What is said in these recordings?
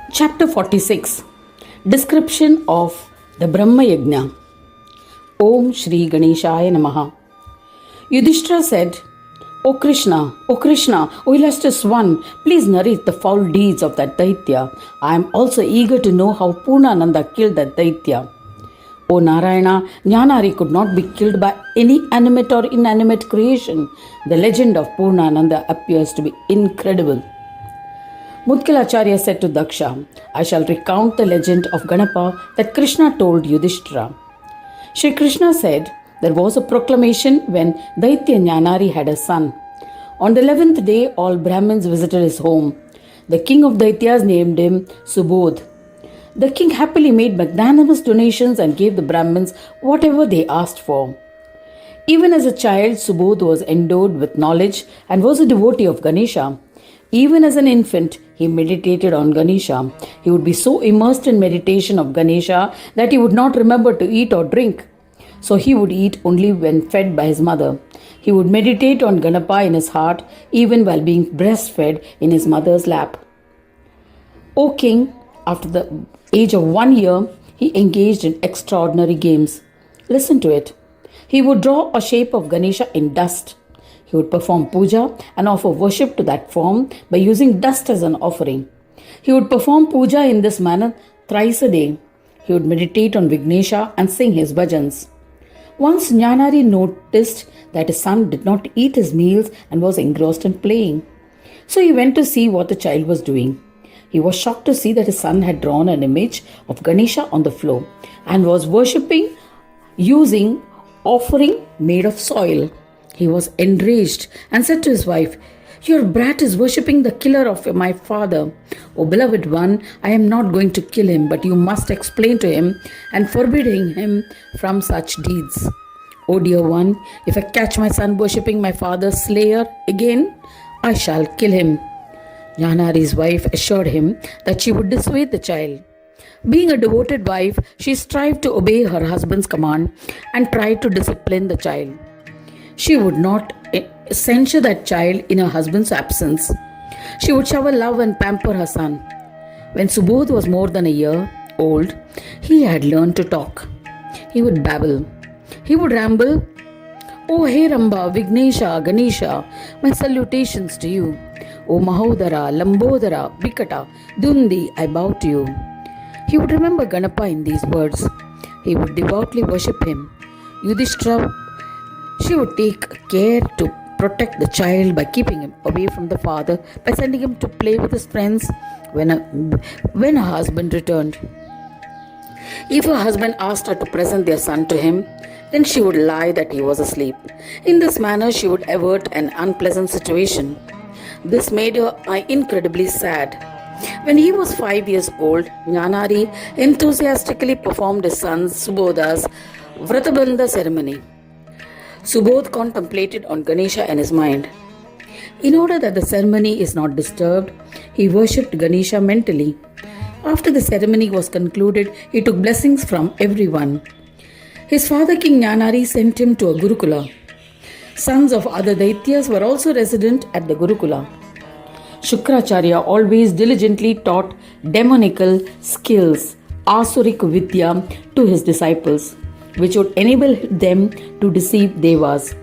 Chapter 46. Description of the Brahma Yagna. Om Shri Ganeshaya Namaha. Yudhishthira said, O Krishna, O illustrious one, please narrate the foul deeds of that Daitya. I am also eager to know how Purnananda killed that Daitya. O Narayana, Jnanari could not be killed by any animate or inanimate creation. The legend of Purnananda appears to be incredible. Mudgalacharya said to Daksha, I shall recount the legend of Ganapa that Krishna told Yudhishthira. Shri Krishna said, there was a proclamation when Daitya Jnanari had a son. On the 11th day, all Brahmins visited his home. The king of Daityas named him Subodh. The king happily made magnanimous donations and gave the Brahmins whatever they asked for. Even as a child, Subodh was endowed with knowledge and was a devotee of Ganesha. Even as an infant, he meditated on Ganesha. He would be so immersed in meditation of Ganesha that he would not remember to eat or drink. So he would eat only when fed by his mother. He would meditate on Ganapa in his heart even while being breastfed in his mother's lap. O king, after the age of 1 year, he engaged in extraordinary games. Listen to it. He would draw a shape of Ganesha in dust. He would perform puja and offer worship to that form by using dust as an offering. He would perform puja in this manner thrice a day. He would meditate on Vignesha and sing his bhajans. Once Jnanari noticed that his son did not eat his meals and was engrossed in playing. So he went to see what the child was doing. He was shocked to see that his son had drawn an image of Ganesha on the floor and was worshipping using offering made of soil. He was enraged and said to his wife, Your brat is worshipping the killer of my father. O beloved one, I am not going to kill him, but you must explain to him and forbidding him from such deeds. O dear one, if I catch my son worshipping my father's slayer again, I shall kill him. Jnanari's wife assured him that she would dissuade the child. Being a devoted wife, she strived to obey her husband's command and tried to discipline the child. She would not censure that child in her husband's absence. She would shower love and pamper her son. When Subodh was more than a year old, he had learned to talk. He would babble. He would ramble. O Heramba, Vignesha, Ganesha, my salutations to you. O Mahodara, Lambodara, Vikata, Dundi, I bow to you. He would remember Ganapa in these words. He would devoutly worship him. Yudhishthira, she would take care to protect the child by keeping him away from the father, by sending him to play with his friends when her husband returned. If her husband asked her to present their son to him, then she would lie that he was asleep. In this manner, she would avert an unpleasant situation. This made her incredibly sad. When he was 5 years old, Jnanari enthusiastically performed his son Subodha's Vratabandha ceremony. Subodh contemplated on Ganesha in his mind. In order that the ceremony is not disturbed, he worshipped Ganesha mentally. After the ceremony was concluded, he took blessings from everyone. His father King Jnanari sent him to a Gurukula. Sons of other Daityas were also resident at the Gurukula. Shukracharya always diligently taught demonical skills, Asuric Vidya, to his disciples, which would enable them to deceive devas.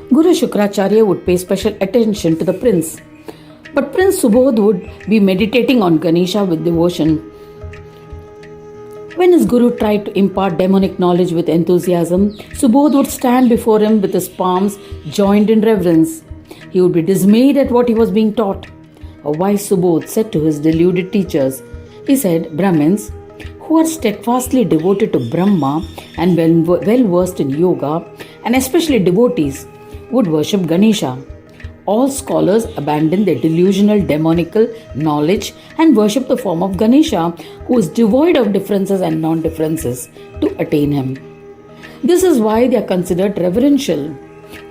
Guru Shukracharya would pay special attention to the prince, but Prince Subodh would be meditating on Ganesha with devotion. When his guru tried to impart demonic knowledge with enthusiasm, Subodh would stand before him with his palms joined in reverence. He would be dismayed at what he was being taught. A wise Subodh said to his deluded teachers, he said, Brahmins, who are steadfastly devoted to Brahma and well versed in yoga, and especially devotees, would worship Ganesha. All scholars abandon their delusional demonical knowledge and worship the form of Ganesha, who is devoid of differences and non-differences, to attain him. This is why they are considered reverential.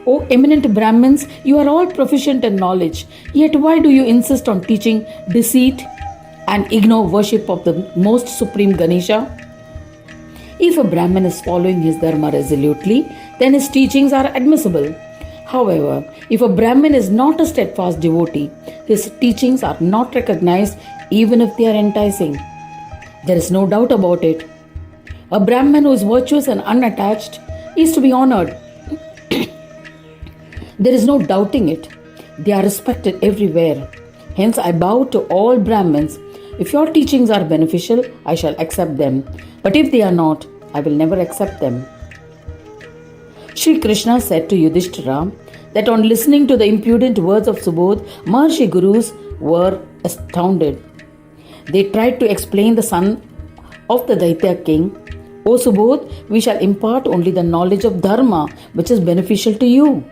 O eminent Brahmins, you are all proficient in knowledge, yet why do you insist on teaching deceit and ignore worship of the most supreme Ganesha? If a Brahmin is following his dharma resolutely, then his teachings are admissible. However, if a Brahmin is not a steadfast devotee, his teachings are not recognized even if they are enticing. There is no doubt about it. A Brahman who is virtuous and unattached is to be honored. There is no doubting it. They are respected everywhere. Hence, I bow to all Brahmins. If your teachings are beneficial, I shall accept them. But if they are not, I will never accept them. Sri Krishna said to Yudhishthira that on listening to the impudent words of Subodh, Maharshi Gurus were astounded. They tried to explain the son of the Daitya king. O Subodh, we shall impart only the knowledge of Dharma which is beneficial to you.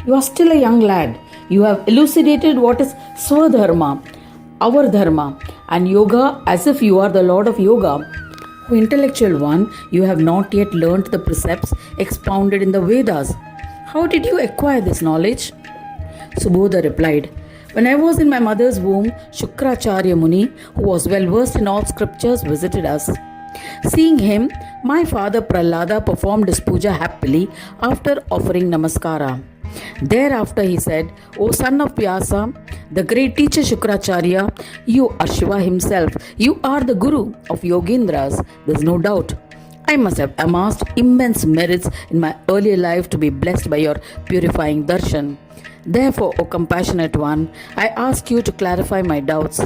You are still a young lad. You have elucidated what is Swadharma, our Dharma, and Yoga as if you are the Lord of Yoga. O intellectual one, you have not yet learnt the precepts expounded in the Vedas. How did you acquire this knowledge? Subodha replied, when I was in my mother's womb, Shukracharya Muni, who was well versed in all scriptures, visited us. Seeing him, my father Prahlada performed his puja happily after offering namaskara. Thereafter he said, O son of Vyasa, the great teacher Shukracharya, you are Shiva himself. You are the guru of Yogendras. There is no doubt. I must have amassed immense merits in my earlier life to be blessed by your purifying darshan. Therefore, O compassionate one, I ask you to clarify my doubts.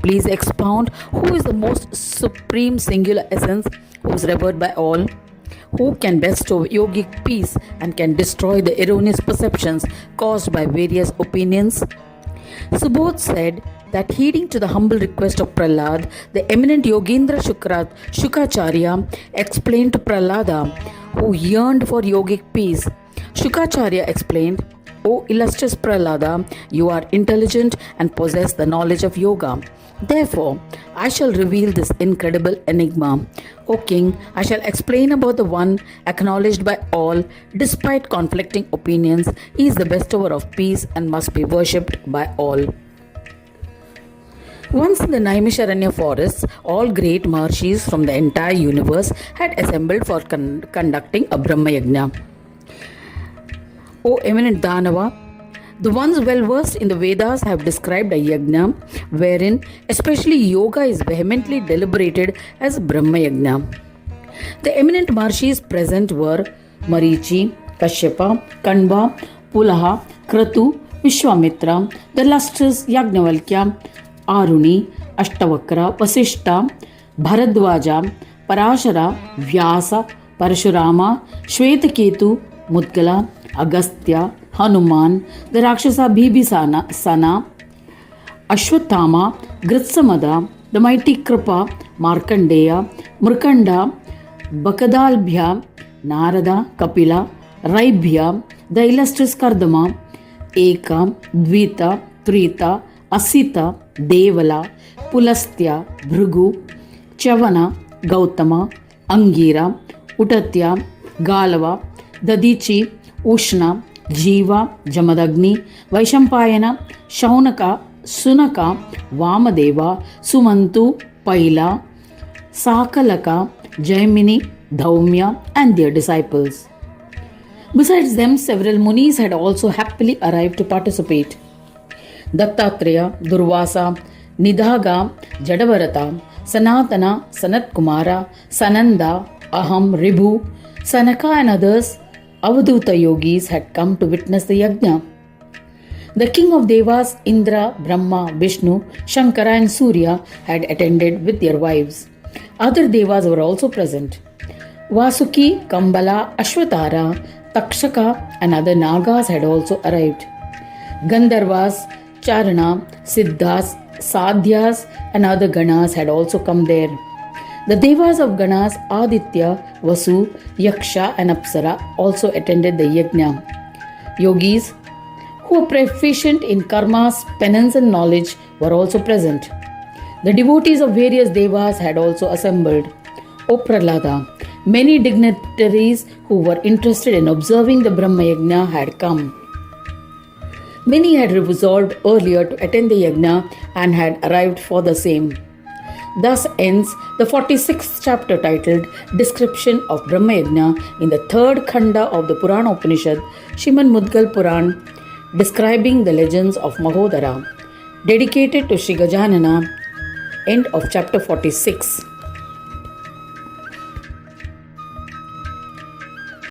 Please expound who is the most supreme singular essence who is revered by all, who can bestow yogic peace and can destroy the erroneous perceptions caused by various opinions. Subodh said that heeding to the humble request of Prahlad, the eminent Yogendra Shukacharya explained to Prahlada, who yearned for yogic peace. Shukacharya explained, O illustrious Prahlada, you are intelligent and possess the knowledge of yoga. Therefore, I shall reveal this incredible enigma. O king, I shall explain about the one acknowledged by all, despite conflicting opinions. He is the bestower of peace and must be worshipped by all. Once in the Naimisharanya forests, all great Maharshis from the entire universe had assembled for conducting a Brahma Yagna. O eminent Danava, the ones well versed in the Vedas have described a yagna wherein especially yoga is vehemently deliberated as Brahma Yagna. The eminent Maharshis present were Marichi, Kashyapa, Kanva, Pulaha, Kratu, Vishwamitra, the illustrious Yagnavalkya, Aruni, Ashtavakra, Vasishta, Bharadwaja, Parashara, Vyasa, Parashurama, Shvetaketu, Mudgala, Agastya, Hanuman, the Rakshasa Bhibhisana, Ashwathama, Gritsamada, the mighty Kripa, Markandeya, Murkanda, Bakadalbhya, Narada, Kapila, Raibhya, the illustrious Kardama, Eka, Dvita, Trita, Asita, Devala, Pulastya, Bhrugu, Chavana, Gautama, Angira, Utatya, Galava, Dadichi, Ushna, Jiva, Jamadagni, Vaishampayana, Shaunaka, Sunaka, Vamadeva, Sumantu, Paila, Sakalaka, Jaimini, Dhaumya, and their disciples. Besides them, several munis had also happily arrived to participate. Dattatreya, Durvasa, Nidhaga, Jadavarata, Sanatana, Sanat Kumara, Sananda, Aham, Ribhu, Sanaka, and others, Avaduta yogis had come to witness the yagna. The king of Devas, Indra, Brahma, Vishnu, Shankara, and Surya had attended with their wives. Other devas were also present. Vasuki, Kambala, Ashwatara, Takshaka, and other Nagas had also arrived. Gandharvas, Charana, Siddhas, Sadhyas, and other Ganas had also come there. The devas of Ganas, Aditya, Vasu, Yaksha, and Apsara also attended the yagna. Yogis, who were proficient in karmas, penance, and knowledge, were also present. The devotees of various devas had also assembled. O Prahlada, many dignitaries who were interested in observing the Brahma Yagna had come. Many had resolved earlier to attend the yagna and had arrived for the same. Thus ends the 46th chapter titled Description of Brahma Yagna in the third khanda of the Purana Upanishad, Srimad Mudgal Puran, describing the legends of Mahodara, dedicated to Sri Gajanana, End of chapter 46.